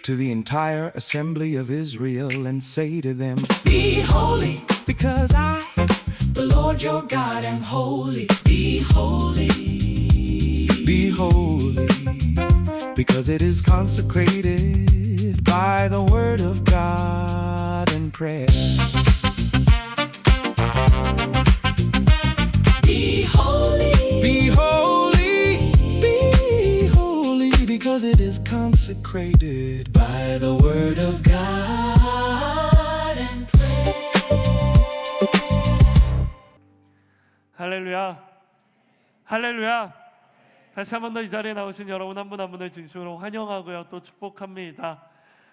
to the entire assembly of Israel and say to them, Be holy, because I, the Lord your God, am holy. Be holy. be holy, because it is consecrated by the word of God and prayer. Be holy. Be holy, be holy, because it is consecrated by the word of God and prayer. 할렐루야, 할렐루야. 다시 한 번 더 이 자리에 나오신 여러분 한 분 한 분을 진심으로 환영하고요, 또 축복합니다.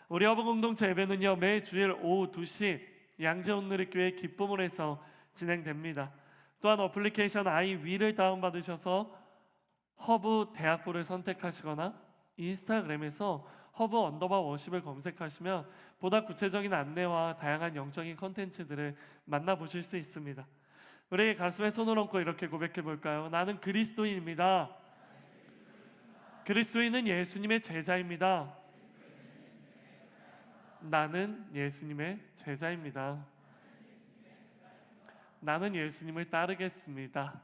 우리 허브 공동체 예배는요, 매 주일 오후 2시 양재온누리교회 기쁨을 해서 진행됩니다. 또한 어플리케이션 아이위를 다운받으셔서 허브 대학부를 선택하시거나 인스타그램에서 허브 언더바 워십을 검색하시면 보다 구체적인 안내와 다양한 영적인 컨텐츠들을 만나보실 수 있습니다. 우리 가슴에 손을 얹고 이렇게 고백해 볼까요? 나는 그리스도인입니다. 그리스도인은 예수님의 제자입니다. 나는 예수님의 제자입니다. 나는 예수님을 따르겠습니다.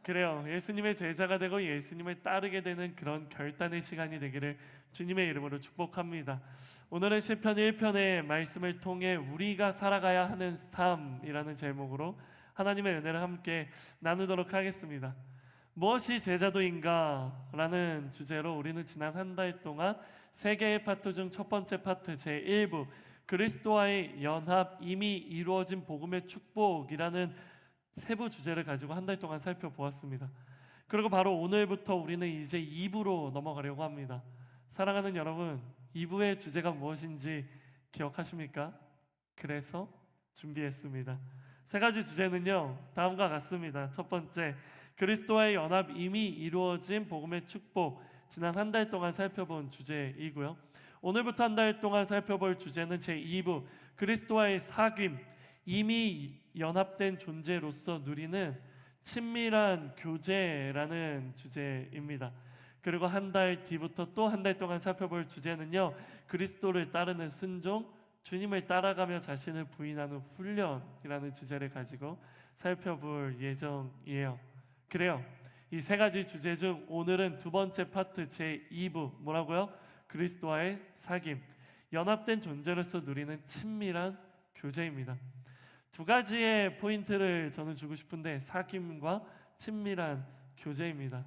그래요. 예수님의 제자가 되고 예수님을 따르게 되는 그런 결단의 시간이 되기를 주님의 이름으로 축복합니다. 오늘은 시편 1편의 말씀을 통해 우리가 살아가야 하는 삶이라는 제목으로 하나님의 은혜를 함께 나누도록 하겠습니다. 무엇이 제자도인가? 라는 주제로 우리는 지난 한 달 동안 세 개의 파트 중 첫 번째 파트 제1부 그리스도와의 연합, 이미 이루어진 복음의 축복이라는 세부 주제를 가지고 한 달 동안 살펴보았습니다. 그리고 바로 오늘부터 우리는 이제 2부로 넘어가려고 합니다. 사랑하는 여러분, 2부의 주제가 무엇인지 기억하십니까? 그래서 준비했습니다. 세 가지 주제는요, 다음과 같습니다. 첫 번째, 그리스도와의 연합, 이미 이루어진 복음의 축복, 지난 한 달 동안 살펴본 주제이고요. 오늘부터 한 달 동안 살펴볼 주제는 제2부 그리스도와의 사귐, 이미 연합된 존재로서 누리는 친밀한 교제라는 주제입니다. 그리고 한 달 뒤부터 또 한 달 동안 살펴볼 주제는요, 그리스도를 따르는 순종, 주님을 따라가며 자신을 부인하는 훈련이라는 주제를 가지고 살펴볼 예정이에요. 그래요. 이 세 가지 주제 중 오늘은 두 번째 파트 제2부 뭐라고요? 그리스도와의 사귐, 연합된 존재로서 누리는 친밀한 교제입니다. 두 가지의 포인트를 저는 주고 싶은데 사귐과 친밀한 교제입니다.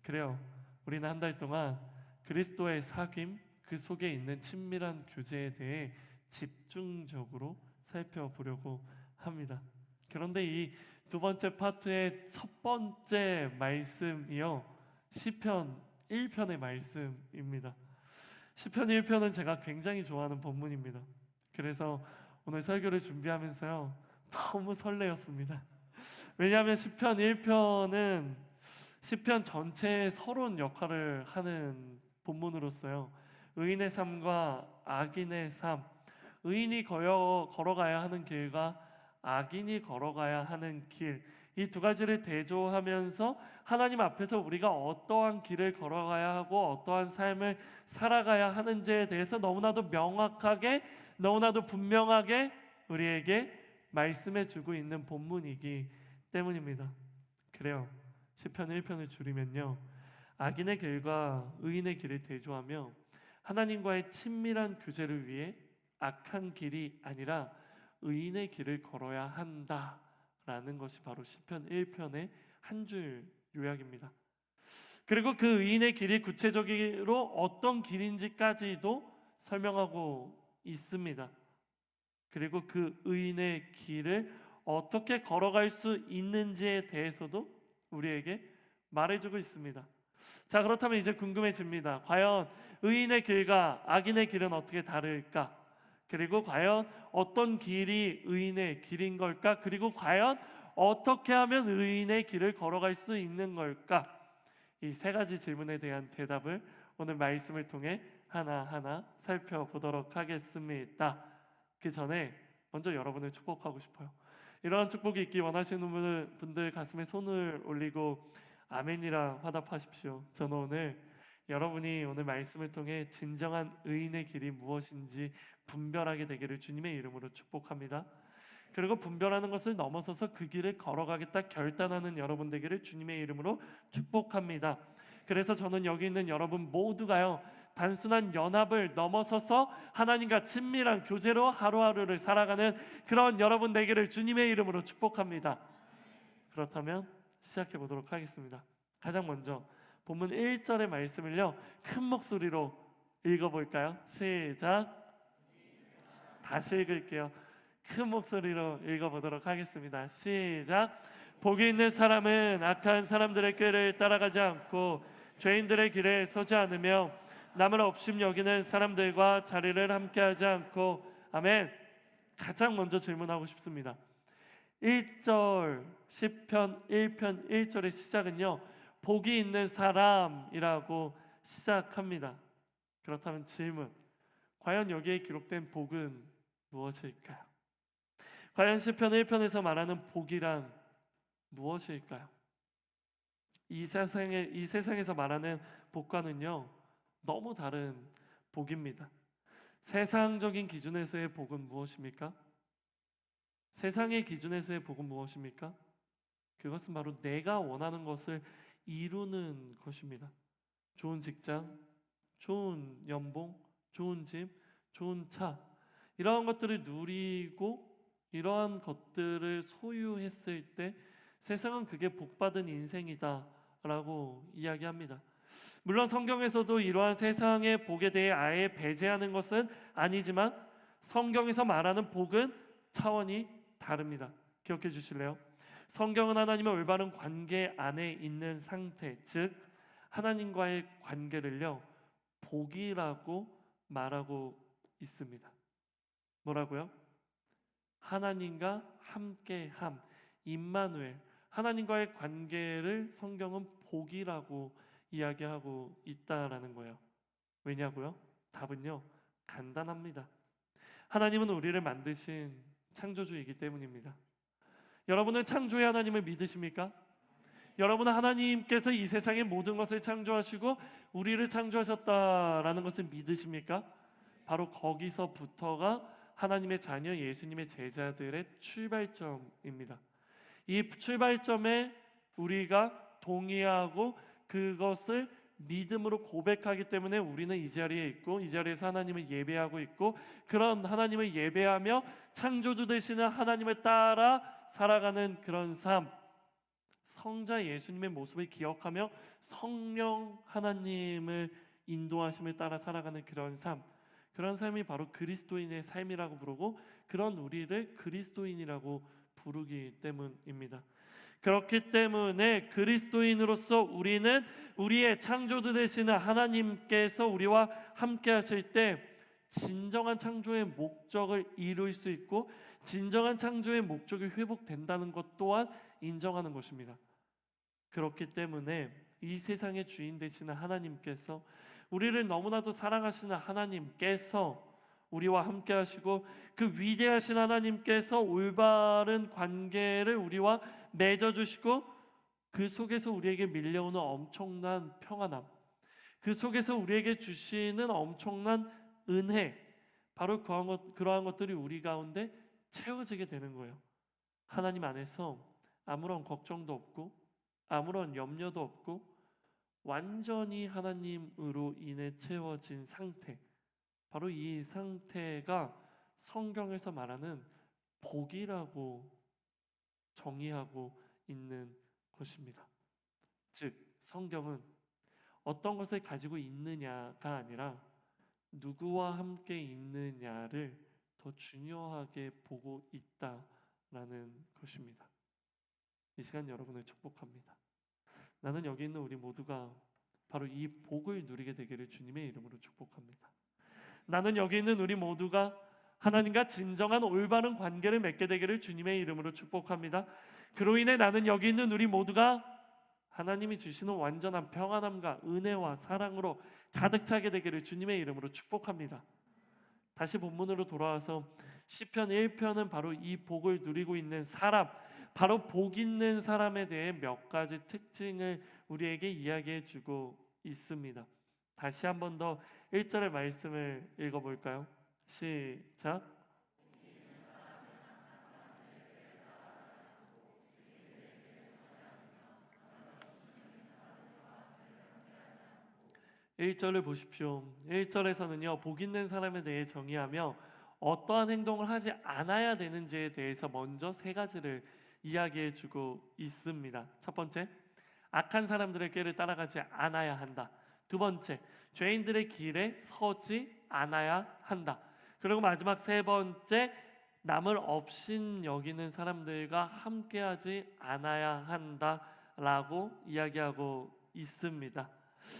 그래요. 우리는 한 달 동안 그리스도의 사귐, 그 속에 있는 친밀한 교제에 대해 집중적으로 살펴보려고 합니다. 그런데 이 두 번째 파트의 첫 번째 말씀이요, 시편 1편의 말씀입니다. 시편 1편은 제가 굉장히 좋아하는 본문입니다. 그래서 오늘 설교를 준비하면서요, 너무 설레었습니다. 왜냐하면 시편 1편은 시편 전체의 서론 역할을 하는 본문으로서요, 의인의 삶과 악인의 삶, 의인이 걸어가야 하는 길과 악인이 걸어가야 하는 길, 이 두 가지를 대조하면서 하나님 앞에서 우리가 어떠한 길을 걸어가야 하고 어떠한 삶을 살아가야 하는지에 대해서 너무나도 명확하게, 너무나도 분명하게 우리에게 말씀해 주고 있는 본문이기 때문입니다. 그래요. 시편 1편을 줄이면요, 악인의 길과 의인의 길을 대조하며 하나님과의 친밀한 교제를 위해 악한 길이 아니라 의인의 길을 걸어야 한다라는 것이 바로 시편 1편의 한 줄 요약입니다. 그리고 그 의인의 길이 구체적으로 어떤 길인지까지도 설명하고 있습니다. 그리고 그 의인의 길을 어떻게 걸어갈 수 있는지에 대해서도 우리에게 말해주고 있습니다. 자, 그렇다면 이제 궁금해집니다. 과연 의인의 길과 악인의 길은 어떻게 다를까? 그리고 과연 어떤 길이 의인의 길인 걸까? 그리고 과연 어떻게 하면 의인의 길을 걸어갈 수 있는 걸까? 이 세 가지 질문에 대한 대답을 오늘 말씀을 통해 하나하나 살펴보도록 하겠습니다. 그 전에 먼저 여러분을 축복하고 싶어요. 이러한 축복이 있기 원하시는 분들 가슴에 손을 올리고 아멘이라 화답하십시오. 저는 오늘 여러분이 오늘 말씀을 통해 진정한 의인의 길이 무엇인지 분별하게 되기를 주님의 이름으로 축복합니다. 그리고 분별하는 것을 넘어서서 그 길을 걸어가겠다 결단하는 여러분 되기를 주님의 이름으로 축복합니다. 그래서 저는 여기 있는 여러분 모두가요, 단순한 연합을 넘어서서 하나님과 친밀한 교제로 하루하루를 살아가는 그런 여러분 되기를 주님의 이름으로 축복합니다. 그렇다면 시작해 보도록 하겠습니다. 가장 먼저 본문 1절의 말씀을요, 큰 목소리로 읽어볼까요? 시작. 다시 읽을게요. 큰 목소리로 읽어보도록 하겠습니다. 시작. 복이 있는 사람은 악한 사람들의 꾀를 따라가지 않고 죄인들의 길에 서지 않으며 남을 업심 여기는 사람들과 자리를 함께하지 않고. 아멘. 가장 먼저 질문하고 싶습니다. 1절 시편 1편 1절의 시작은요, 복이 있는 사람이라고 시작합니다. 그렇다면 질문, 과연 여기에 기록된 복은 무엇일까요? 과연 시편 1편에서 말하는 복이란 무엇일까요? 이 세상에서 말하는 복과는요, 너무 다른 복입니다. 세상적인 기준에서의 복은 무엇입니까? 세상의 기준에서의 복은 무엇입니까? 그것은 바로 내가 원하는 것을 이루는 것입니다. 좋은 직장, 좋은 연봉, 좋은 집, 좋은 차, 이러한 것들을 누리고 이러한 것들을 소유했을 때 세상은 그게 복받은 인생이다라고 이야기합니다. 물론 성경에서도 이러한 세상의 복에 대해 아예 배제하는 것은 아니지만 성경에서 말하는 복은 차원이 다릅니다. 기억해 주실래요? 성경은 하나님의 올바른 관계 안에 있는 상태, 즉 하나님과의 관계를요, 복이라고 말하고 있습니다. 뭐라고요? 하나님과 함께함, 임마누엘, 하나님과의 관계를 성경은 복이라고 이야기하고 있다라는 거예요. 왜냐고요? 답은요, 간단합니다. 하나님은 우리를 만드신 창조주이기 때문입니다. 여러분은 창조의 하나님을 믿으십니까? 여러분은 하나님께서 이 세상의 모든 것을 창조하시고 우리를 창조하셨다라는 것을 믿으십니까? 바로 거기서부터가 하나님의 자녀 예수님의 제자들의 출발점입니다. 이 출발점에 우리가 동의하고 그것을 믿음으로 고백하기 때문에 우리는 이 자리에 있고 이 자리에서 하나님을 예배하고 있고, 그런 하나님을 예배하며 창조주 되시는 하나님을 따라 살아가는 그런 삶, 성자 예수님의 모습을 기억하며 성령 하나님을 인도하심을 따라 살아가는 그런 삶, 그런 삶이 바로 그리스도인의 삶이라고 부르고 그런 우리를 그리스도인이라고 부르기 때문입니다. 그렇기 때문에 그리스도인으로서 우리는 우리의 창조주 되시는 하나님께서 우리와 함께 하실 때 진정한 창조의 목적을 이룰 수 있고 진정한 창조의 목적이 회복된다는 것 또한 인정하는 것입니다. 그렇기 때문에 이 세상의 주인 되시는 하나님께서, 우리를 너무나도 사랑하시는 하나님께서 우리와 함께 하시고 그 위대하신 하나님께서 올바른 관계를 우리와 맺어주시고 그 속에서 우리에게 밀려오는 엄청난 평안함, 그 속에서 우리에게 주시는 엄청난 은혜, 바로 그러한 것들이 우리 가운데 채워지게 되는 거예요. 하나님 안에서 아무런 걱정도 없고 아무런 염려도 없고 완전히 하나님으로 인해 채워진 상태, 바로 이 상태가 성경에서 말하는 복이라고 정의하고 있는 것입니다. 즉 성경은 어떤 것을 가지고 있느냐가 아니라 누구와 함께 있느냐를 더 중요하게 보고 있다라는 것입니다. 이 시간 여러분을 축복합니다. 나는 여기 있는 우리 모두가 바로 이 복을 누리게 되기를 주님의 이름으로 축복합니다. 나는 여기 있는 우리 모두가 하나님과 진정한 올바른 관계를 맺게 되기를 주님의 이름으로 축복합니다. 그로 인해 나는 여기 있는 우리 모두가 하나님이 주시는 완전한 평안함과 은혜와 사랑으로 가득 차게 되기를 주님의 이름으로 축복합니다. 다시 본문으로 돌아와서 시편 1편은 바로 이 복을 누리고 있는 사람, 바로 복 있는 사람에 대해 몇 가지 특징을 우리에게 이야기해 주고 있습니다. 다시 한 번 더 1절의 말씀을 읽어볼까요? 시작. 1절을 보십시오. 1절에서는요, 복 있는 사람에 대해 정의하며 어떠한 행동을 하지 않아야 되는지에 대해서 먼저 세 가지를 이야기해 주고 있습니다. 첫 번째, 악한 사람들의 꾀를 따라가지 않아야 한다. 두 번째, 죄인들의 길에 서지 않아야 한다. 그리고 마지막 세 번째, 남을 업신 여기는 사람들과 함께하지 않아야 한다라고 이야기하고 있습니다.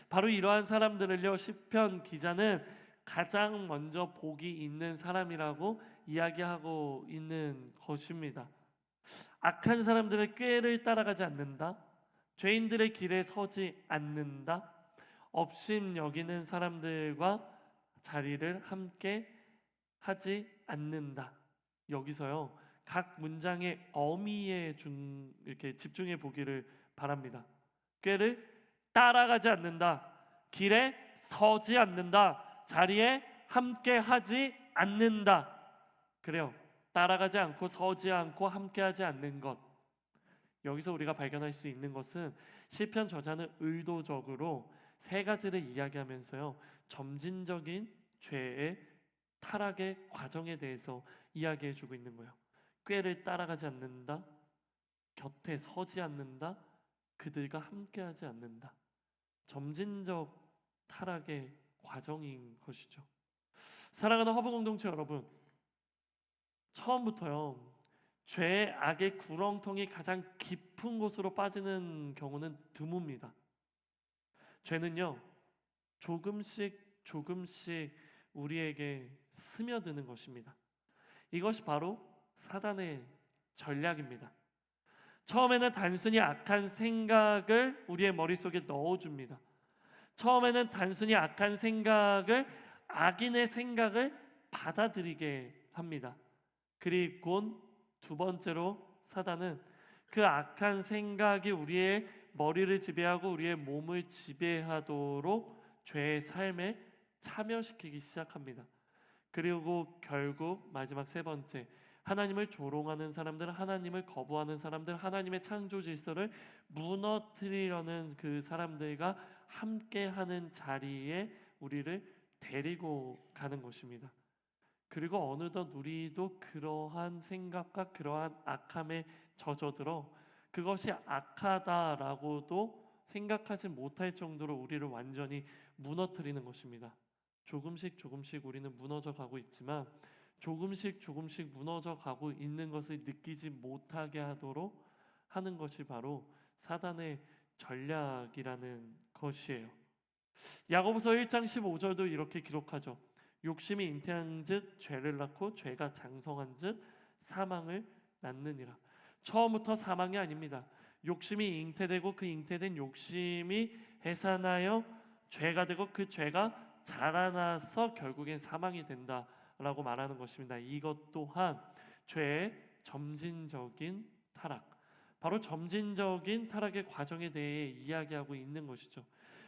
바로 이러한 사람들을요, 시편 기자는 가장 먼저 복이 있는 사람이라고 이야기하고 있는 것입니다. 악한 사람들의 꾀를 따라가지 않는다. 죄인들의 길에 서지 않는다. 업신 여기는 사람들과 자리를 함께 하지 않는다. 여기서요, 각 문장의 어미에 이렇게 집중해 보기를 바랍니다. 꾀를 따라가지 않는다. 길에 서지 않는다. 자리에 함께 하지 않는다. 그래요. 따라가지 않고 서지 않고 함께 하지 않는 것. 여기서 우리가 발견할 수 있는 것은 시편 저자는 의도적으로 세 가지를 이야기하면서요, 점진적인 죄의 타락의 과정에 대해서 이야기해 주고 있는 거예요. 꾀를 따라가지 않는다. 곁에 서지 않는다. 그들과 함께하지 않는다. 점진적 타락의 과정인 것이죠. 사랑하는 허브 공동체 여러분, 처음부터요, 죄의 악의 구렁텅이 가장 깊은 곳으로 빠지는 경우는 드뭅니다. 죄는요, 조금씩 우리에게 스며드는 것입니다. 이것이 바로 사단의 전략입니다. 처음에는 단순히 악한 생각을 우리의 머릿속에 넣어줍니다. 처음에는 단순히 악한 생각을, 악인의 생각을 받아들이게 합니다. 그리고 두 번째로 사단은 그 악한 생각이 우리의 머리를 지배하고 우리의 몸을 지배하도록 죄의 삶에 참여시키기 시작합니다. 그리고 결국 마지막 세 번째, 하나님을 조롱하는 사람들, 하나님을 거부하는 사람들, 하나님의 창조 질서를 무너뜨리려는 그 사람들과 함께하는 자리에 우리를 데리고 가는 것입니다. 그리고 어느덧 우리도 그러한 생각과 그러한 악함에 젖어들어 그것이 악하다라고도 생각하지 못할 정도로 우리를 완전히 무너뜨리는 것입니다. 조금씩 우리는 무너져 가고 있지만 조금씩 무너져 가고 있는 것을 느끼지 못하게 하도록 하는 것이 바로 사단의 전략이라는 것이에요. 야고보서 1장 15절도 이렇게 기록하죠. 욕심이 잉태한즉 죄를 낳고 죄가 장성한즉 사망을 낳느니라. 처음부터 사망이 아닙니다. 욕심이 잉태되고 그 잉태된 욕심이 해산하여 죄가 되고 그 죄가 자라나서 결국엔 사망이 된다라고 말하는 것입니다. 이것 또한 죄의 점진적인 타락, 바로 점진적인 타락의 과정에 대해 이야기하고 있는 것이죠.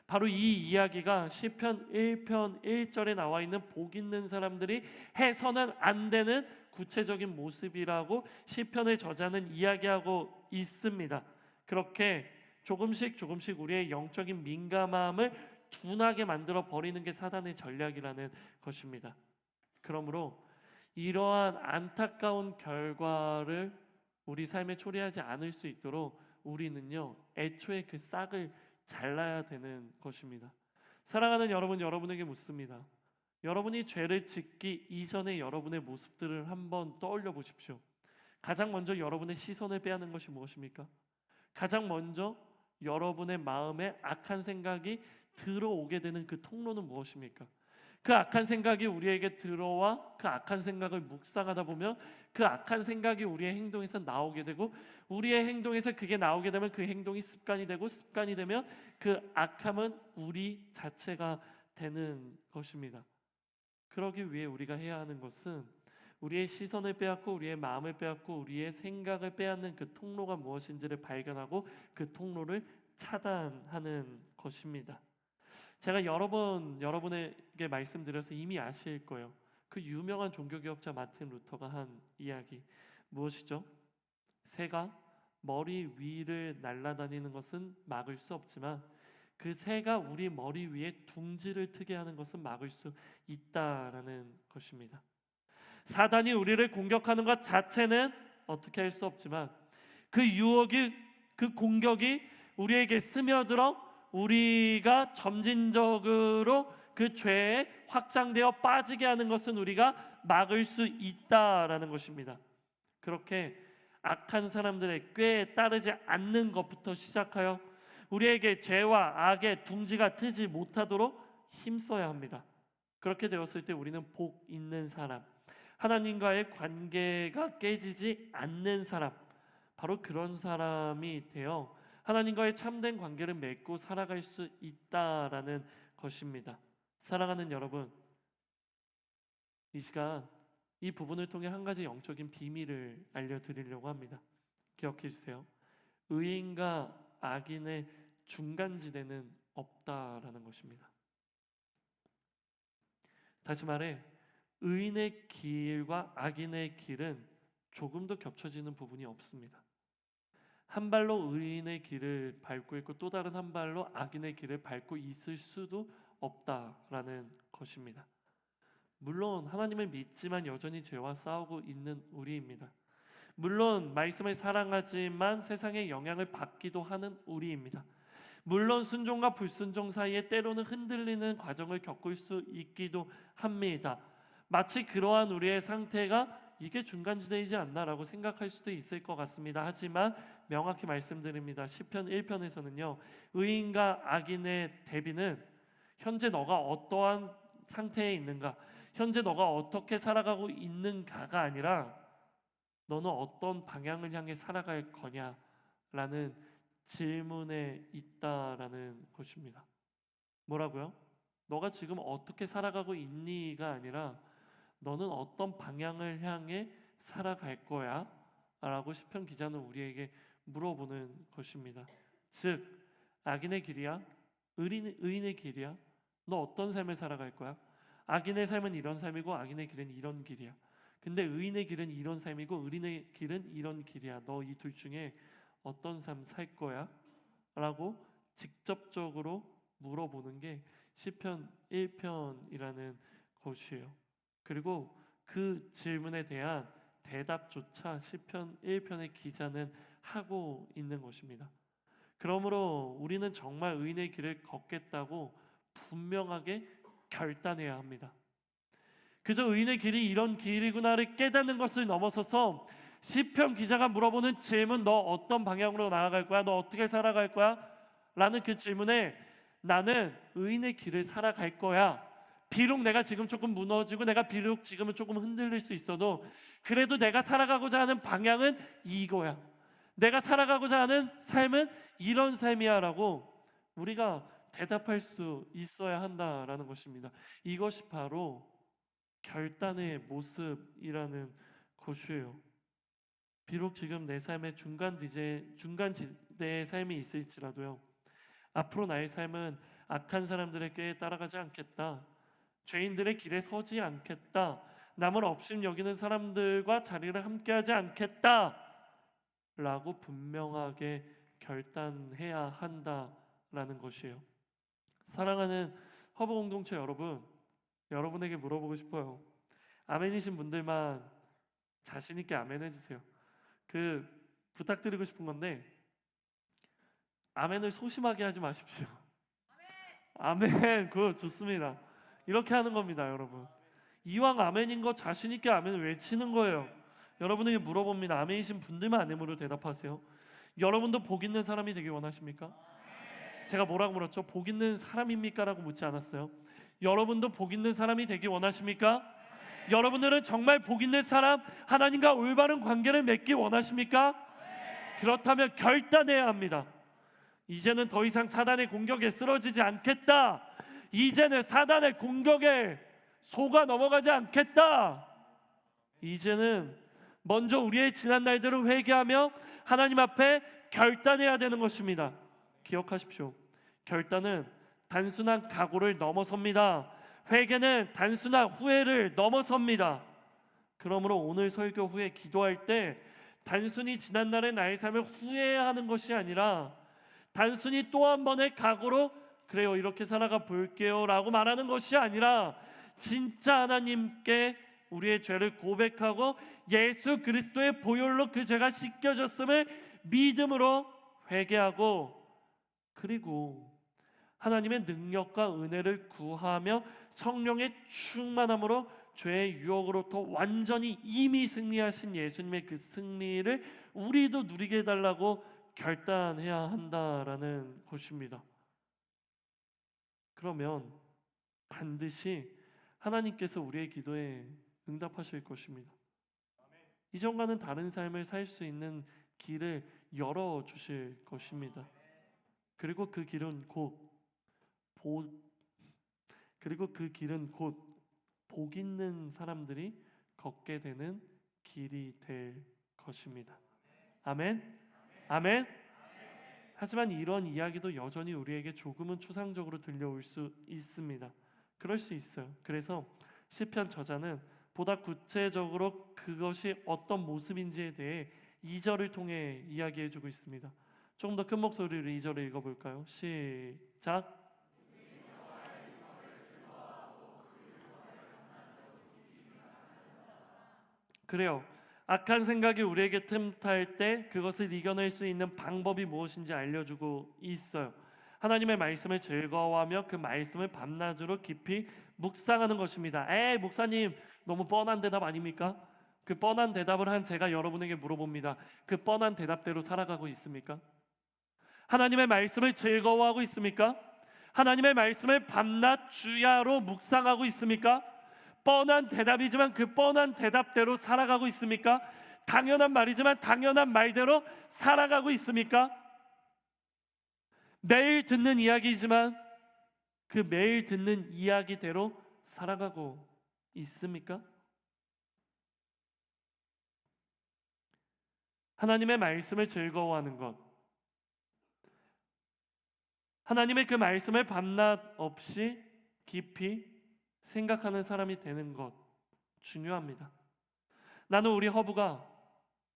바로 이 이야기가 시편 1편 1절에 나와 있는 복 있는 사람들이 해서는 안 되는 구체적인 모습이라고 시편의 저자는 이야기하고 있습니다. 그렇게 조금씩 우리의 영적인 민감함을 둔하게 만들어 버리는 게 사단의 전략이라는 것입니다. 그러므로 이러한 안타까운 결과를 우리 삶에 초래하지 않을 수 있도록 우리는요, 애초에 그 싹을 잘라야 되는 것입니다. 사랑하는 여러분, 여러분에게 묻습니다. 여러분이 죄를 짓기 이전의 여러분의 모습들을 한번 떠올려 보십시오. 가장 먼저 여러분의 시선을 빼앗는 것이 무엇입니까? 가장 먼저 여러분의 마음에 악한 생각이 들어오게 되는 그 통로는 무엇입니까? 그 악한 생각이 우리에게 들어와 그 악한 생각을 묵상하다 보면 그 악한 생각이 우리의 행동에서 나오게 되고 우리의 행동에서 그게 나오게 되면 그 행동이 습관이 되고 습관이 되면 그 악함은 우리 자체가 되는 것입니다. 그러기 위해 우리가 해야 하는 것은 우리의 시선을 빼앗고 우리의 마음을 빼앗고 우리의 생각을 빼앗는 그 통로가 무엇인지를 발견하고 그 통로를 차단하는 것입니다. 제가 여러분에게 말씀드려서 이미 아실 거예요. 그 유명한 종교개혁자 마틴 루터가 한 이야기 무엇이죠? 새가 머리 위를 날아다니는 것은 막을 수 없지만 그 새가 우리 머리 위에 둥지를 트게 하는 것은 막을 수 있다라는 것입니다. 사단이 우리를 공격하는 것 자체는 어떻게 할 수 없지만 그 유혹이, 그 공격이 우리에게 스며들어 우리가 점진적으로 그 죄에 확장되어 빠지게 하는 것은 우리가 막을 수 있다라는 것입니다. 그렇게 악한 사람들의 꾀에 따르지 않는 것부터 시작하여 우리에게 죄와 악의 둥지가 트지 못하도록 힘써야 합니다. 그렇게 되었을 때 우리는 복 있는 사람, 하나님과의 관계가 깨지지 않는 사람, 바로 그런 사람이 되어 하나님과의 참된 관계를 맺고 살아갈 수 있다라는 것입니다. 사랑하는 여러분, 이 시간 이 부분을 통해 한 가지 영적인 비밀을 알려드리려고 합니다. 기억해 주세요. 의인과 악인의 중간지대는 없다라는 것입니다. 다시 말해 의인의 길과 악인의 길은 조금도 겹쳐지는 부분이 없습니다. 한 발로 의인의 길을 밟고 있고 또 다른 한 발로 악인의 길을 밟고 있을 수도 없다라는 것입니다. 물론 하나님을 믿지만 여전히 죄와 싸우고 있는 우리입니다. 물론 말씀을 사랑하지만 세상의 영향을 받기도 하는 우리입니다. 물론 순종과 불순종 사이에 때로는 흔들리는 과정을 겪을 수 있기도 합니다. 마치 그러한 우리의 상태가 이게 중간지대이지 않나라고 생각할 수도 있을 것 같습니다. 하지만 명확히 말씀드립니다. 시편 1편에서는요, 의인과 악인의 대비는 현재 너가 어떠한 상태에 있는가, 현재 너가 어떻게 살아가고 있는가가 아니라 너는 어떤 방향을 향해 살아갈 거냐라는 질문에 있다라는 것입니다. 뭐라고요? 너가 지금 어떻게 살아가고 있니가 아니라 너는 어떤 방향을 향해 살아갈 거야? 라고 시편 기자는 우리에게 물어보는 것입니다. 즉, 악인의 길이야? 의인의 길이야? 너 어떤 삶을 살아갈 거야? 악인의 삶은 이런 삶이고 악인의 길은 이런 길이야. 근데 의인의 길은 이런 삶이고 의인의 길은 이런 길이야. 너 이 둘 중에 어떤 삶 살 거야? 라고 직접적으로 물어보는 게 시편 1편이라는 것이에요. 그리고 그 질문에 대한 대답조차 시편 1편의 기자는 하고 있는 것입니다. 그러므로 우리는 정말 의인의 길을 걷겠다고 분명하게 결단해야 합니다. 그저 의인의 길이 이런 길이구나를 깨닫는 것을 넘어서서 시편 기자가 물어보는 질문, 너 어떤 방향으로 나아갈 거야? 너 어떻게 살아갈 거야? 라는 그 질문에 나는 의인의 길을 살아갈 거야. 비록 내가 지금 조금 무너지고 내가 비록 지금은 조금 흔들릴 수 있어도 그래도 내가 살아가고자 하는 방향은 이거야. 내가 살아가고자 하는 삶은 이런 삶이야 라고 우리가 대답할 수 있어야 한다라는 것입니다. 이것이 바로 결단의 모습이라는 것이에요. 비록 지금 내 삶의 중간지대의 삶이 있을지라도요, 앞으로 나의 삶은 악한 사람들의 꾀에 따라가지 않겠다, 죄인들의 길에 서지 않겠다, 남을 업신 여기는 사람들과 자리를 함께하지 않겠다 라고 분명하게 결단해야 한다라는 것이에요. 사랑하는 허브 공동체 여러분, 여러분에게 물어보고 싶어요. 아멘이신 분들만 자신 있게 아멘 해주세요. 부탁드리고 싶은 건데 아멘을 소심하게 하지 마십시오. 아멘, 그거 좋습니다. 이렇게 하는 겁니다, 여러분. 이왕 아멘인 거 자신 있게 아멘을 외치는 거예요. 여러분에게 물어봅니다. 아멘이신 분들만 아멘으로 대답하세요. 여러분도 복 있는 사람이 되길 원하십니까? 제가 뭐라고 물었죠? 복 있는 사람입니까? 라고 묻지 않았어요. 여러분도 복 있는 사람이 되길 원하십니까? 여러분들은 정말 복 있는 사람, 하나님과 올바른 관계를 맺기 원하십니까? 그렇다면 결단해야 합니다. 이제는 더 이상 사단의 공격에 쓰러지지 않겠다. 이제는 사단의 공격에 속아 넘어가지 않겠다. 이제는 먼저 우리의 지난 날들을 회개하며 하나님 앞에 결단해야 되는 것입니다. 기억하십시오. 결단은 단순한 각오를 넘어섭니다. 회개는 단순한 후회를 넘어섭니다. 그러므로 오늘 설교 후에 기도할 때 단순히 지난날의 나의 삶을 후회하는 것이 아니라 단순히 또 한 번의 각오로 그래요 이렇게 살아가 볼게요 라고 말하는 것이 아니라 진짜 하나님께 우리의 죄를 고백하고 예수 그리스도의 보혈로 그 죄가 씻겨졌음을 믿음으로 회개하고, 그리고 하나님의 능력과 은혜를 구하며 성령의 충만함으로 죄의 유혹으로부터 완전히 이미 승리하신 예수님의 그 승리를 우리도 누리게 해달라고 결단해야 한다라는 것입니다. 그러면 반드시 하나님께서 우리의 기도에 응답하실 것입니다. 이전과는 다른 삶을 살 수 있는 길을 열어주실 것입니다. 그리고 그 길은 곧 복 있는 사람들이 걷게 되는 길이 될 것입니다. 아멘. 아멘. 하지만 이런 이야기도 여전히 우리에게 조금은 추상적으로 들려올 수 있습니다. 그럴 수 있어요. 그래서 시편 저자는 보다 구체적으로 그것이 어떤 모습인지에 대해 2절을 통해 이야기해주고 있습니다. 조금 더 큰 목소리로 2절을 읽어볼까요? 시작. 그래요. 악한 생각이 우리에게 틈탈 때 그것을 이겨낼 수 있는 방법이 무엇인지 알려주고 있어요. 하나님의 말씀을 즐거워하며 그 말씀을 밤낮으로 깊이 묵상하는 것입니다. 목사님 너무 뻔한 대답 아닙니까? 그 뻔한 대답을 한 제가 여러분에게 물어봅니다. 그 뻔한 대답대로 살아가고 있습니까? 하나님의 말씀을 즐거워하고 있습니까? 하나님의 말씀을 밤낮 주야로 묵상하고 있습니까? 뻔한 대답이지만 그 뻔한 대답대로 살아가고 있습니까? 당연한 말이지만 당연한 말대로 살아가고 있습니까? 매일 듣는 이야기이지만 그 매일 듣는 이야기대로 살아가고 있습니까? 하나님의 말씀을 즐거워하는 것, 하나님의 그 말씀을 밤낮 없이 깊이 생각하는 사람이 되는 것 중요합니다. 나는 우리 허브가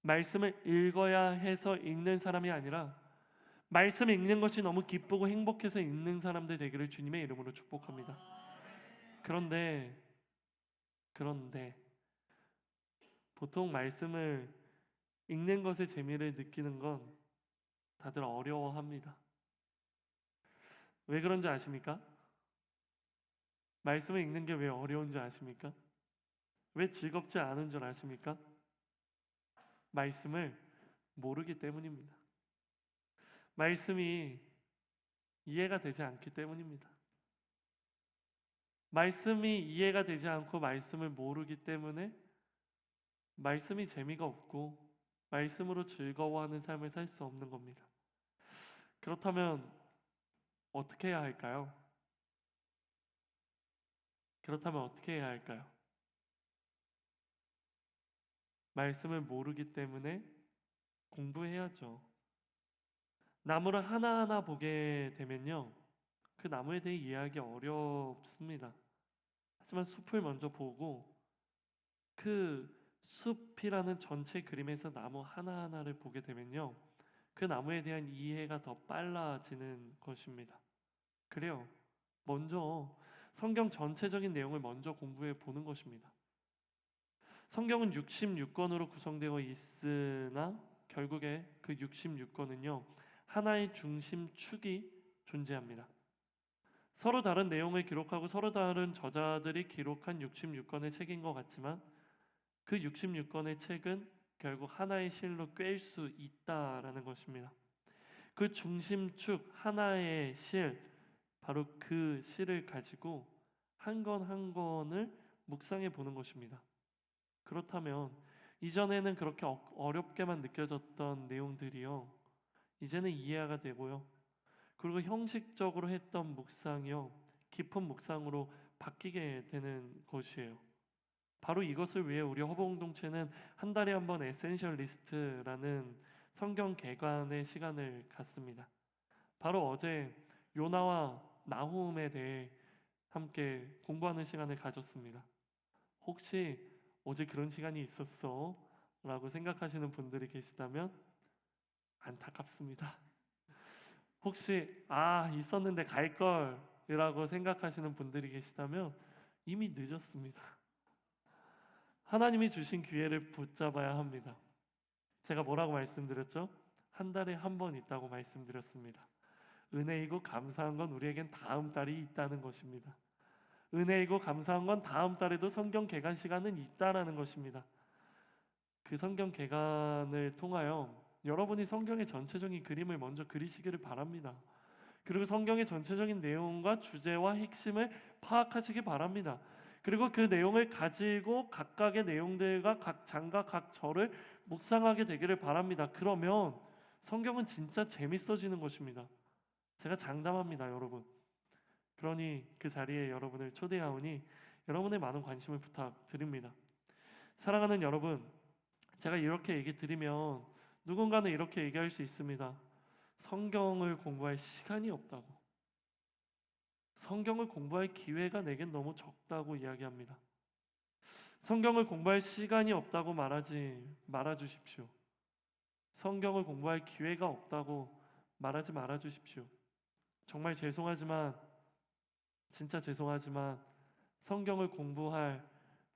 말씀을 읽어야 해서 읽는 사람이 아니라 말씀 읽는 것이 너무 기쁘고 행복해서 읽는 사람들 되기를 주님의 이름으로 축복합니다. 그런데 보통 말씀을 읽는 것의 재미를 느끼는 건 다들 어려워합니다. 왜 그런지 아십니까? 말씀을 읽는 게 왜 어려운지 아십니까? 왜 즐겁지 않은 줄 아십니까? 말씀을 모르기 때문입니다. 말씀이 이해가 되지 않기 때문입니다. 말씀이 이해가 되지 않고 말씀을 모르기 때문에 말씀이 재미가 없고 말씀으로 즐거워하는 삶을 살 수 없는 겁니다. 그렇다면 어떻게 해야 할까요? 말씀을 모르기 때문에 공부해야죠. 나무를 하나하나 보게 되면요, 그 나무에 대해 이해하기 어렵습니다. 하지만 숲을 먼저 보고 그 숲이라는 전체 그림에서 나무 하나하나를 보게 되면요, 그 나무에 대한 이해가 더 빨라지는 것입니다. 그래요. 먼저 성경 전체적인 내용을 먼저 공부해 보는 것입니다. 성경은 66권으로 구성되어 있으나 결국에 그 66권은요, 하나의 중심축이 존재합니다. 서로 다른 내용을 기록하고 서로 다른 저자들이 기록한 66권의 책인 것 같지만 그 66권의 책은 결국 하나의 실로 꿰일 수 있다라는 것입니다. 그 중심축 하나의 실, 바로 그 실을 가지고 한 권 한 권을 묵상해 보는 것입니다. 그렇다면 이전에는 그렇게 어렵게만 느껴졌던 내용들이요, 이제는 이해가 되고요, 그리고 형식적으로 했던 묵상이요, 깊은 묵상으로 바뀌게 되는 것이에요. 바로 이것을 위해 우리 허브공동체는 한 달에 한 번 에센셜 리스트라는 성경 개관의 시간을 갖습니다. 바로 어제 요나와 나훔에 대해 함께 공부하는 시간을 가졌습니다. 혹시 어제 그런 시간이 있었어? 라고 생각하시는 분들이 계시다면 안타깝습니다. 혹시 있었는데 갈걸 이라고 생각하시는 분들이 계시다면 이미 늦었습니다. 하나님이 주신 기회를 붙잡아야 합니다. 제가 뭐라고 말씀드렸죠? 한 달에 한 번 있다고 말씀드렸습니다. 은혜이고 감사한 건 우리에겐 다음 달이 있다는 것입니다. 은혜이고 감사한 건 다음 달에도 성경 개관 시간은 있다라는 것입니다. 그 성경 개관을 통하여 여러분이 성경의 전체적인 그림을 먼저 그리시기를 바랍니다. 그리고 성경의 전체적인 내용과 주제와 핵심을 파악하시기 바랍니다. 그리고 그 내용을 가지고 각각의 내용들과 각 장과 각 절을 묵상하게 되기를 바랍니다. 그러면 성경은 진짜 재밌어지는 것입니다. 제가 장담합니다, 여러분. 그러니 그 자리에 여러분을 초대하오니 여러분의 많은 관심을 부탁드립니다. 사랑하는 여러분, 제가 이렇게 얘기 드리면 누군가는 이렇게 얘기할 수 있습니다. 성경을 공부할 시간이 없다고. 성경을 공부할 기회가 내겐 너무 적다고 이야기합니다. 성경을 공부할 시간이 없다고 말하지 말아주십시오. 성경을 공부할 기회가 없다고 말하지 말아주십시오. 정말 죄송하지만, 진짜 죄송하지만 성경을 공부할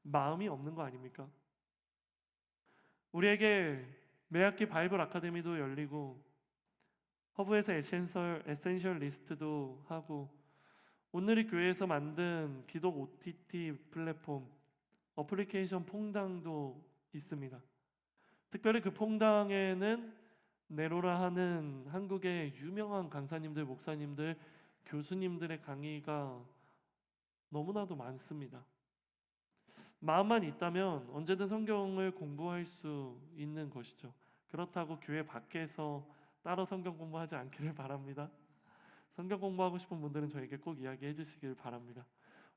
마음이 없는 거 아닙니까? 우리에게 매학기 바이블 아카데미도 열리고 허브에서 에센셜 리스트도 하고 오늘이 교회에서 만든 기독 OTT 플랫폼 어플리케이션 퐁당도 있습니다. 특별히 그 퐁당에는 네로라 하는 한국의 유명한 강사님들, 목사님들, 교수님들의 강의가 너무나도 많습니다. 마음만 있다면 언제든 성경을 공부할 수 있는 것이죠. 그렇다고 교회 밖에서 따로 성경 공부하지 않기를 바랍니다. 성경 공부하고 싶은 분들은 저에게 꼭 이야기해 주시길 바랍니다.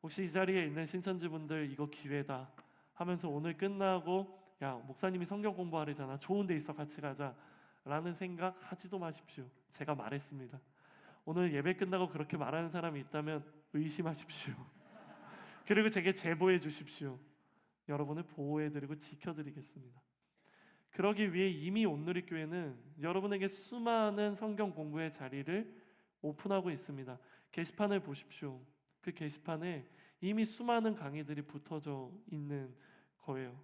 혹시 이 자리에 있는 신천지분들 이거 기회다 하면서 오늘 끝나고 야 목사님이 성경 공부하래잖아, 좋은 데 있어 같이 가자 라는 생각 하지도 마십시오. 제가 말했습니다. 오늘 예배 끝나고 그렇게 말하는 사람이 있다면 의심하십시오. 그리고 제게 제보해 주십시오. 여러분을 보호해드리고 지켜드리겠습니다. 그러기 위해 이미 온누리교회는 여러분에게 수많은 성경 공부의 자리를 오픈하고 있습니다. 게시판을 보십시오. 그 게시판에 이미 수많은 강의들이 붙어져 있는 거예요.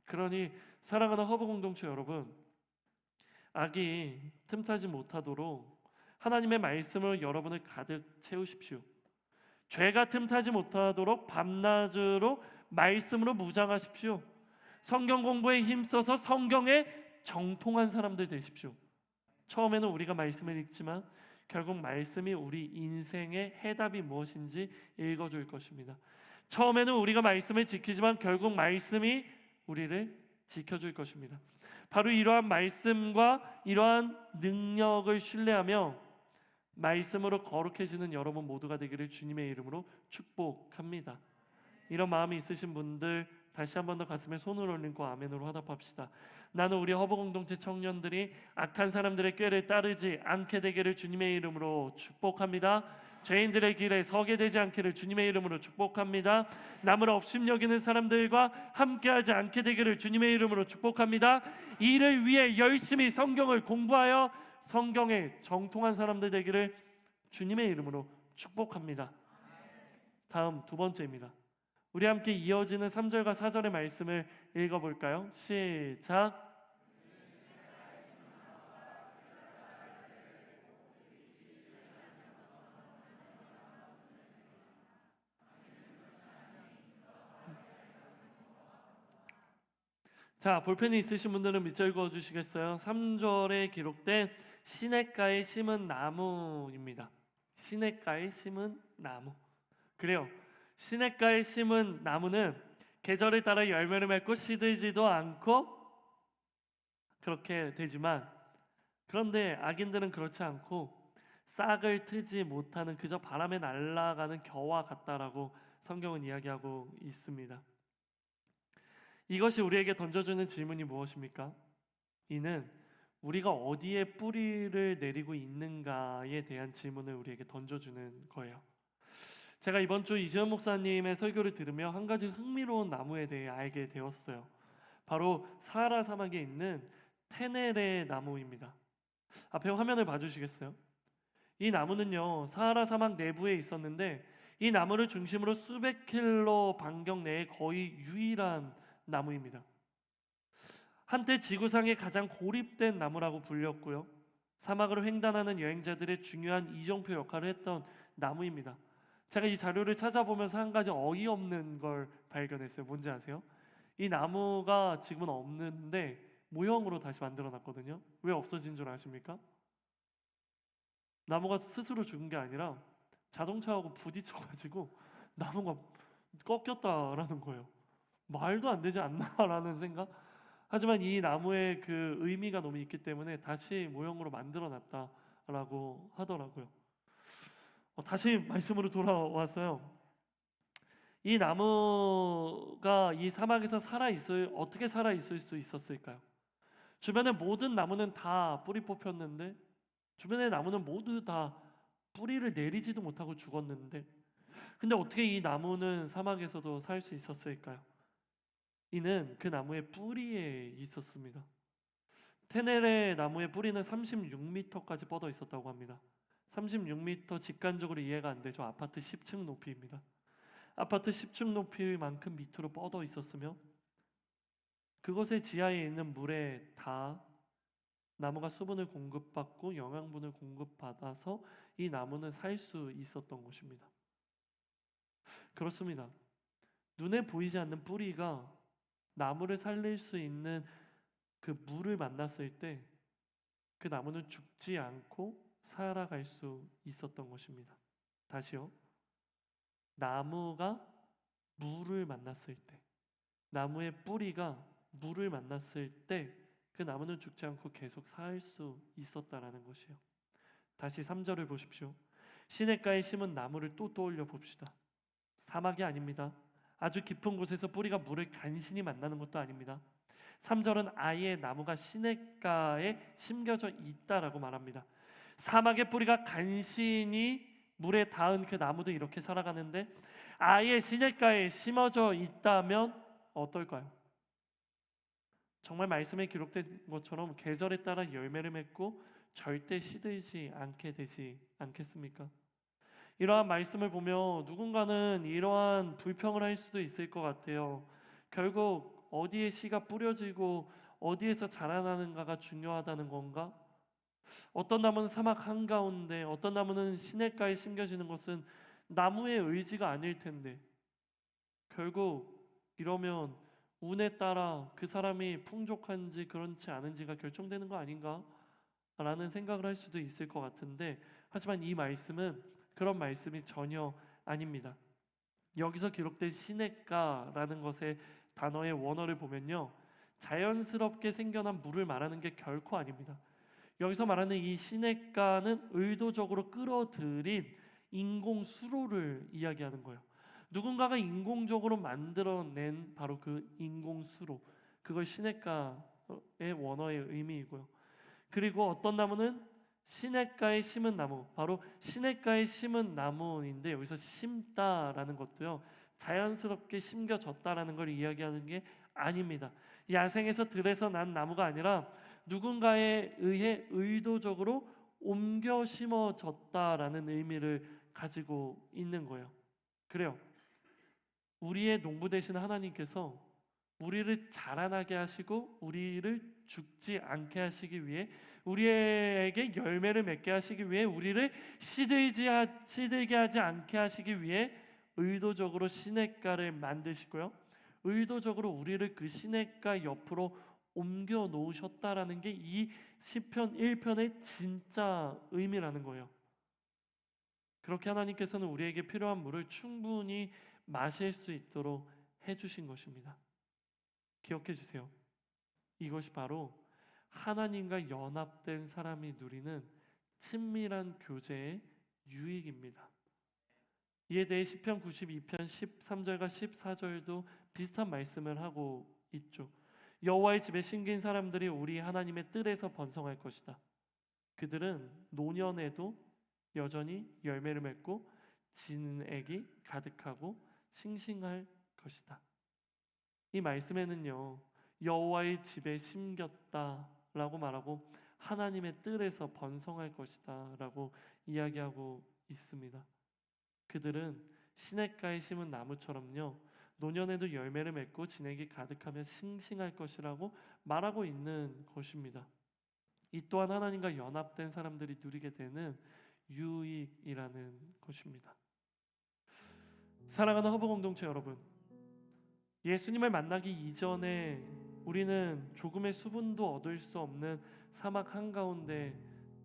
그러니 사랑하는 허브 공동체 여러분, 악이 틈타지 못하도록 하나님의 말씀으로 여러분을 가득 채우십시오. 죄가 틈타지 못하도록 밤낮으로 말씀으로 무장하십시오. 성경 공부에 힘써서 성경에 정통한 사람들 되십시오. 처음에는 우리가 말씀을 읽지만 결국 말씀이 우리 인생의 해답이 무엇인지 읽어줄 것입니다. 처음에는 우리가 말씀을 지키지만 결국 말씀이 우리를 지켜줄 것입니다. 바로 이러한 말씀과 이러한 능력을 신뢰하며 말씀으로 거룩해지는 여러분 모두가 되기를 주님의 이름으로 축복합니다. 이런 마음이 있으신 분들 다시 한 번 더 가슴에 손을 올리고 아멘으로 화답합시다. 나는 우리 허브 공동체 청년들이 악한 사람들의 꾀를 따르지 않게 되기를 주님의 이름으로 축복합니다. 죄인들의 길에 서게 되지 않기를 주님의 이름으로 축복합니다. 남을 업신여기는 사람들과 함께하지 않게 되기를 주님의 이름으로 축복합니다. 이를 위해 열심히 성경을 공부하여 성경에 정통한 사람들 되기를 주님의 이름으로 축복합니다. 다음 두 번째입니다. 우리 함께 이어지는 3절과 4절의 말씀을 읽어볼까요? 시작. 자, 볼펜이 있으신 분들은 밑줄 그어주시겠어요? 3절에 기록된 시냇가에 심은 나무입니다. 시냇가에 심은 나무. 그래요. 시냇가에 심은 나무는 계절을 따라 열매를 맺고 시들지도 않고 그렇게 되지만, 그런데 악인들은 그렇지 않고 싹을 트지 못하는 그저 바람에 날아가는 겨와 같다라고 성경은 이야기하고 있습니다. 이것이 우리에게 던져주는 질문이 무엇입니까? 이는 우리가 어디에 뿌리를 내리고 있는가에 대한 질문을 우리에게 던져주는 거예요. 제가 이번 주 이재현 목사님의 설교를 들으며 한 가지 흥미로운 나무에 대해 알게 되었어요. 바로 사하라 사막에 있는 테네레 나무입니다. 앞에 화면을 봐주시겠어요? 이 나무는요, 사하라 사막 내부에 있었는데 이 나무를 중심으로 수백 킬로 반경 내에 거의 유일한 나무입니다. 한때 지구상의 가장 고립된 나무라고 불렸고요, 사막을 횡단하는 여행자들의 중요한 이정표 역할을 했던 나무입니다. 제가 이 자료를 찾아보면서 한 가지 어이없는 걸 발견했어요. 뭔지 아세요? 이 나무가 지금은 없는데 모형으로 다시 만들어놨거든요. 왜 없어진 줄 아십니까? 나무가 스스로 죽은 게 아니라 자동차하고 부딪혀가지고 나무가 꺾였다라는 거예요. 말도 안 되지 않나라는 생각? 하지만 이 나무의 그 의미가 너무 있기 때문에 다시 모형으로 만들어놨다라고 하더라고요. 다시 말씀으로 돌아왔어요. 이 나무가 이 사막에서 어떻게 살아 있을 수 있었을까요? 주변의 모든 나무는 다 뿌리 뽑혔는데, 주변의 나무는 모두 다 뿌리를 내리지도 못하고 죽었는데, 근데 어떻게 이 나무는 사막에서도 살 수 있었을까요? 이는 그 나무의 뿌리에 있었습니다. 테네레 나무의 뿌리는 36m까지 뻗어 있었다고 합니다. 36m 직관적으로 이해가 안 되죠. 아파트 10층 높이입니다. 아파트 10층 높이만큼 밑으로 뻗어 있었으며, 그것의 지하에 있는 물에 다 나무가 수분을 공급받고 영양분을 공급받아서 이 나무는 살 수 있었던 것입니다. 그렇습니다. 눈에 보이지 않는 뿌리가 나무를 살릴 수 있는 그 물을 만났을 때 그 나무는 죽지 않고 살아갈 수 있었던 것입니다. 다시요. 나무가 물을 만났을 때, 나무의 뿌리가 물을 만났을 때 그 나무는 죽지 않고 계속 살 수 있었다라는 것이에요. 다시 3절을 보십시오. 시냇가에 심은 나무를 또 떠올려 봅시다. 사막이 아닙니다. 아주 깊은 곳에서 뿌리가 물을 간신히 만나는 것도 아닙니다. 3절은 아예 나무가 시냇가에 심겨져 있다라고 말합니다. 사막의 뿌리가 간신히 물에 닿은 그 나무도 이렇게 살아가는데, 아예 시냇가에 심어져 있다면 어떨까요? 정말 말씀에 기록된 것처럼 계절에 따라 열매를 맺고 절대 시들지 않게 되지 않겠습니까? 이러한 말씀을 보며 누군가는 이러한 불평을 할 수도 있을 것 같아요. 결국 어디에 씨가 뿌려지고 어디에서 자라나는가가 중요하다는 건가? 어떤 나무는 사막 한가운데, 어떤 나무는 시냇가에 심겨지는 것은 나무의 의지가 아닐 텐데, 결국 이러면 운에 따라 그 사람이 풍족한지 그렇지 않은지가 결정되는 거 아닌가? 라는 생각을 할 수도 있을 것 같은데, 하지만 이 말씀은 그런 말씀이 전혀 아닙니다. 여기서 기록된 시냇가라는 것의 단어의 원어를 보면요, 자연스럽게 생겨난 물을 말하는 게 결코 아닙니다. 여기서 말하는 이 시냇가는 의도적으로 끌어들인 인공 수로를 이야기하는 거예요. 누군가가 인공적으로 만들어낸 바로 그 인공 수로, 그걸 시냇가의 원어의 의미이고요. 그리고 어떤 나무는 시냇가에 심은 나무, 바로 시냇가에 심은 나무인데, 여기서 심다라는 것도요, 자연스럽게 심겨졌다라는 걸 이야기하는 게 아닙니다. 야생에서 들에서 난 나무가 아니라 누군가에 의해 의도적으로 옮겨 심어졌다라는 의미를 가지고 있는 거예요. 그래요. 우리의 농부 되신 하나님께서 우리를 자라나게 하시고 우리를 죽지 않게 하시기 위해, 우리에게 열매를 맺게 하시기 위해, 우리를 시들게 하지 않게 하시기 위해 의도적으로 시냇가를 만드시고요, 의도적으로 우리를 그 시냇가 옆으로 옮겨 놓으셨다라는 게 이 시편 1편의 진짜 의미라는 거예요. 그렇게 하나님께서는 우리에게 필요한 물을 충분히 마실 수 있도록 해주신 것입니다. 기억해 주세요. 이것이 바로 하나님과 연합된 사람이 누리는 친밀한 교제의 유익입니다. 이에 대해 시편 92편 13절과 14절도 비슷한 말씀을 하고 있죠. 여호와의 집에 심긴 사람들이 우리 하나님의 뜰에서 번성할 것이다. 그들은 노년에도 여전히 열매를 맺고 진액이 가득하고 싱싱할 것이다. 이 말씀에는요, 여호와의 집에 심겼다라고 말하고 하나님의 뜰에서 번성할 것이다라고 이야기하고 있습니다. 그들은 시냇가에 심은 나무처럼요, 노년에도 열매를 맺고 진액이 가득하며 싱싱할 것이라고 말하고 있는 것입니다. 이 또한 하나님과 연합된 사람들이 누리게 되는 유익이라는 것입니다. 사랑하는 허브 공동체 여러분, 예수님을 만나기 이전에 우리는 조금의 수분도 얻을 수 없는 사막 한가운데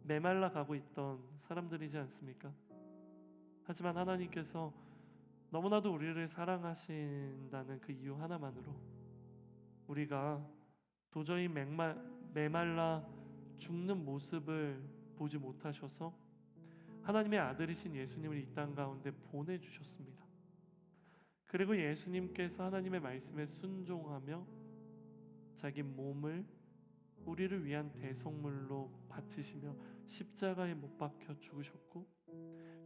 메말라 가고 있던 사람들이지 않습니까? 하지만 하나님께서 너무나도 우리를 사랑하신다는 그 이유 하나만으로 우리가 도저히 메말라 죽는 모습을 보지 못하셔서 하나님의 아들이신 예수님을 이 땅 가운데 보내주셨습니다. 그리고 예수님께서 하나님의 말씀에 순종하며 자기 몸을 우리를 위한 대속물로 바치시며 십자가에 못 박혀 죽으셨고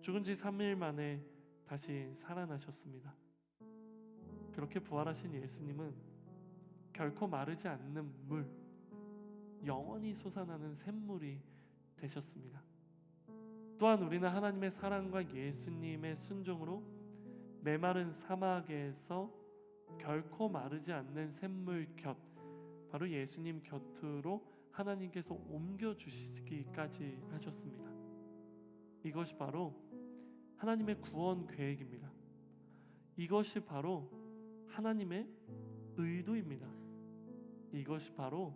죽은 지 3일 만에 다시 살아나셨습니다. 그렇게 부활하신 예수님은 결코 마르지 않는 물, 영원히 솟아나는 샘물이 되셨습니다. 또한 우리는 하나님의 사랑과 예수님의 순종으로 메마른 사막에서 결코 마르지 않는 샘물 곁, 바로 예수님 곁으로 하나님께서 옮겨주시기까지 하셨습니다. 이것이 바로 하나님의 구원 계획입니다. 이것이 바로 하나님의 의도입니다. 이것이 바로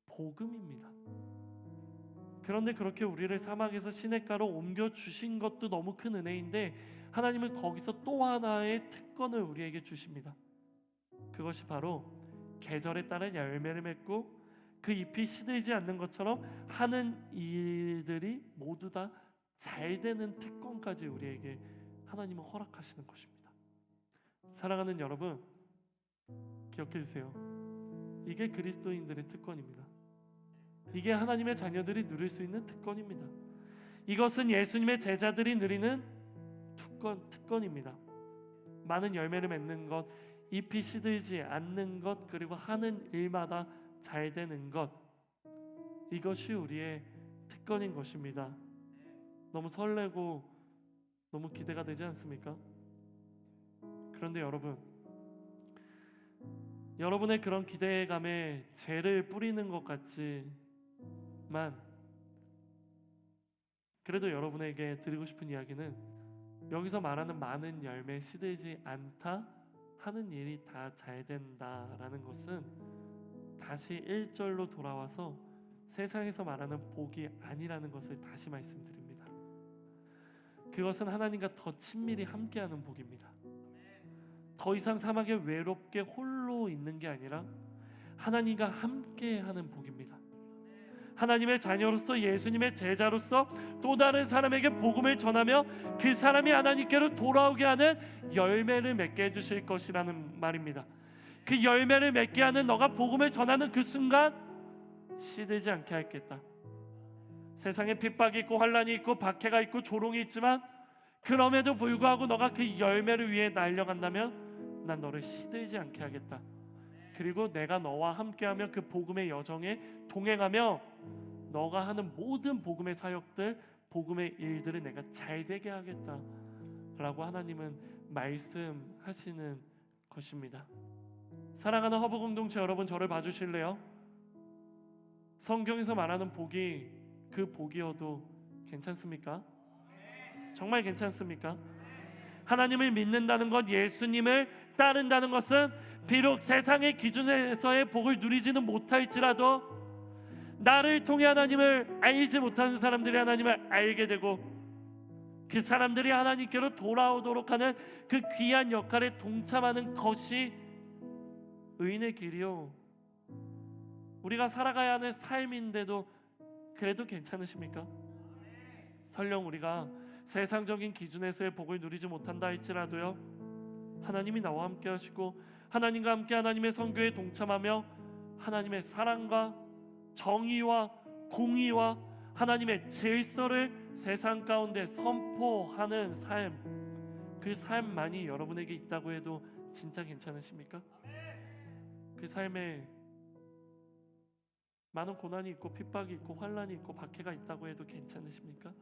복음입니다. 그런데 그렇게 우리를 사막에서 시냇가로 옮겨주신 것도 너무 큰 은혜인데 하나님은 거기서 또 하나의 특권을 우리에게 주십니다. 그것이 바로 계절에 따른 열매를 맺고 그 잎이 시들지 않는 것처럼 하는 일들이 모두 다 잘 되는 특권까지 우리에게 하나님은 허락하시는 것입니다. 사랑하는 여러분, 기억해 주세요. 이게 그리스도인들의 특권입니다. 이게 하나님의 자녀들이 누릴 수 있는 특권입니다. 이것은 예수님의 제자들이 누리는 특권입니다. 많은 열매를 맺는 것, 잎이 시들지 않는 것, 그리고 하는 일마다 잘 되는 것, 이것이 우리의 특권인 것입니다. 너무 설레고 너무 기대가 되지 않습니까? 그런데 여러분의 그런 기대감에 재를 뿌리는 것 같지만 그래도 여러분에게 드리고 싶은 이야기는 여기서 말하는 많은 열매 시들지 않다 하는 일이 다 잘 된다라는 것은 다시 1절로 돌아와서 세상에서 말하는 복이 아니라는 것을 다시 말씀드립니다. 그것은 하나님과 더 친밀히 함께하는 복입니다. 더 이상 사막에 외롭게 홀로 있는 게 아니라 하나님과 함께하는 복입니다. 하나님의 자녀로서 예수님의 제자로서 또 다른 사람에게 복음을 전하며 그 사람이 하나님께로 돌아오게 하는 열매를 맺게 해주실 것이라는 말입니다. 그 열매를 맺게 하는 너가 복음을 전하는 그 순간 시들지 않게 하겠다. 세상에 핍박이 있고 환란이 있고 박해가 있고 조롱이 있지만 그럼에도 불구하고 너가 그 열매를 위해 날려간다면 난 너를 시들지 않게 하겠다. 그리고 내가 너와 함께하며 그 복음의 여정에 동행하며 너가 하는 모든 복음의 사역들, 복음의 일들을 내가 잘되게 하겠다 라고 하나님은 말씀하시는 것입니다. 사랑하는 허브 공동체 여러분, 저를 봐주실래요? 성경에서 말하는 복이 그 복이어도 괜찮습니까? 정말 괜찮습니까? 하나님을 믿는다는 것, 예수님을 따른다는 것은 비록 세상의 기준에서의 복을 누리지는 못할지라도 나를 통해 하나님을 알지 못하는 사람들이 하나님을 알게 되고 그 사람들이 하나님께로 돌아오도록 하는 그 귀한 역할에 동참하는 것이 의인의 길이요, 우리가 살아가야 하는 삶인데도 그래도 괜찮으십니까? 설령 우리가 세상적인 기준에서의 복을 누리지 못한다 할지라도요, 하나님이 나와 함께 하시고 하나님과 함께 하나님의 선교에 동참하며 하나님의 사랑과 정의와 공의와 하나님의 질서를 세상 가운데 선포하는 삶, 그 삶만이 여러분에게 있다고 해도 진짜 괜찮으십니까? 그 삶에 많은 고난이 있고 핍박이 있고 환난이 있고 박해가 있다고 해도 괜찮으십니까?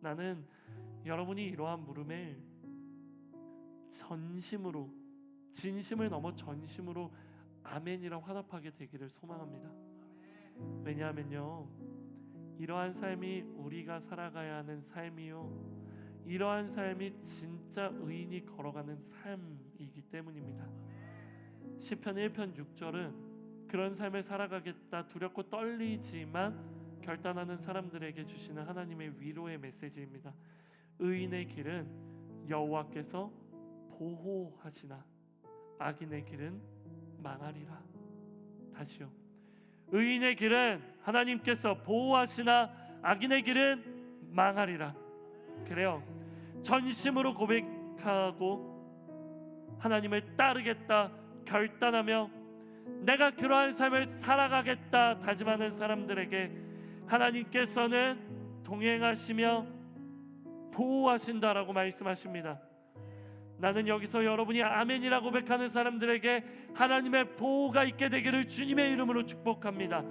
나는 여러분이 이러한 물음에 전심으로, 진심을 넘어 전심으로 아멘이라 화답하게 되기를 소망합니다. 왜냐하면요, 이러한 삶이 우리가 살아가야 하는 삶이요, 이러한 삶이 진짜 의인이 걸어가는 삶이기 때문입니다. 시편 1편 6절은 그런 삶을 살아가겠다 두렵고 떨리지만 결단하는 사람들에게 주시는 하나님의 위로의 메시지입니다. 의인의 길은 여호와께서 보호하시나 악인의 길은 망하리라. 다시요, 의인의 길은 하나님께서 보호하시나 악인의 길은 망하리라. 그래요, 전심으로 고백하고 하나님을 따르겠다 결단하며 내가 그러한 삶을 살아가겠다 다짐하는 사람들에게 하나님께서는 동행하시며 보호하신다라고 말씀하십니다. 나는 여기서 여러분이 아멘이라고 고백하는 사람들에게 하나님의 보호가 있게 되기를 주님의 이름으로 축복합니다.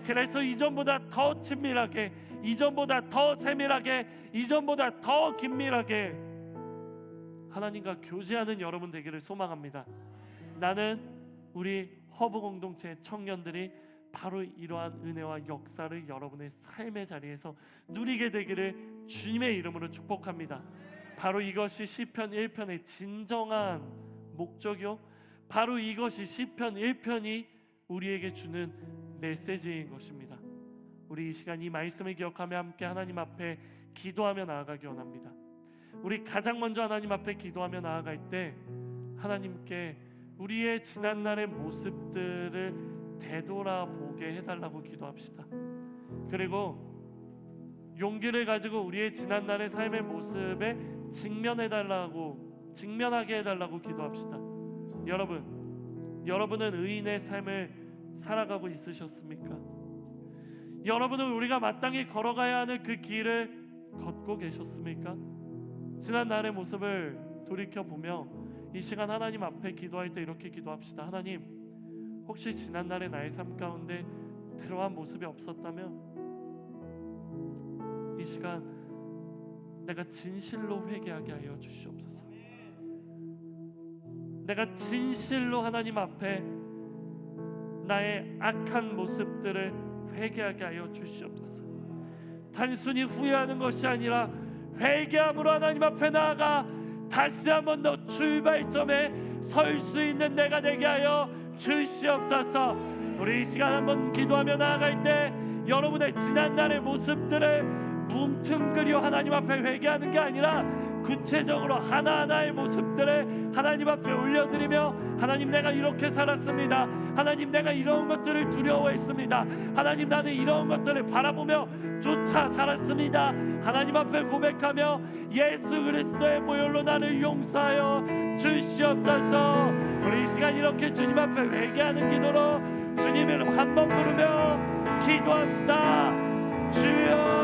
그래서 이전보다 더 친밀하게, 이전보다 더 세밀하게, 이전보다 더 긴밀하게 하나님과 교제하는 여러분 되기를 소망합니다. 나는 우리 허브 공동체 청년들이 바로 이러한 은혜와 역사를 여러분의 삶의 자리에서 누리게 되기를 주님의 이름으로 축복합니다. 바로 이것이 시편 1편의 진정한 목적이요, 바로 이것이 시편 1편이 우리에게 주는 메시지인 것입니다. 우리 이 시간 이 말씀을 기억하며 함께 하나님 앞에 기도하며 나아가기 원합니다. 우리 가장 먼저 하나님 앞에 기도하며 나아갈 때 하나님께 우리의 지난날의 모습들을 되돌아보게 해달라고 기도합시다. 그리고 용기를 가지고 우리의 지난날의 삶의 모습에 직면하게 해달라고 기도합시다. 여러분은 의인의 삶을 살아가고 있으셨습니까? 여러분은 우리가 마땅히 걸어가야 하는 그 길을 걷고 계셨습니까? 지난날의 모습을 돌이켜보며 이 시간 하나님 앞에 기도할 때 이렇게 기도합시다. 하나님, 혹시 지난날의 나의 삶 가운데 그러한 모습이 없었다면 이 시간 내가 진실로 회개하게 하여 주시옵소서. 내가 진실로 하나님 앞에 나의 악한 모습들을 회개하게 하여 주시옵소서. 단순히 후회하는 것이 아니라 회개함으로 하나님 앞에 나아가 다시 한번 더 출발점에 설 수 있는 내가 되게 하여 주시옵소서. 우리 이 시간 한번 기도하며 나아갈 때 여러분의 지난날의 모습들을 뭉뚱그려 하나님 앞에 회개하는 게 아니라 구체적으로 하나하나의 모습들을 하나님 앞에 올려드리며, 하나님 내가 이렇게 살았습니다. 하나님 내가 이런 것들을 두려워했습니다. 하나님 나는 이런 것들을 바라보며 쫓아 살았습니다. 하나님 앞에 고백하며 예수 그리스도의 보혈로 나를 용서하여 주시옵소서. 우리 이 시간 이렇게 주님 앞에 회개하는 기도로 주님을 한번 부르며 기도합시다. 주여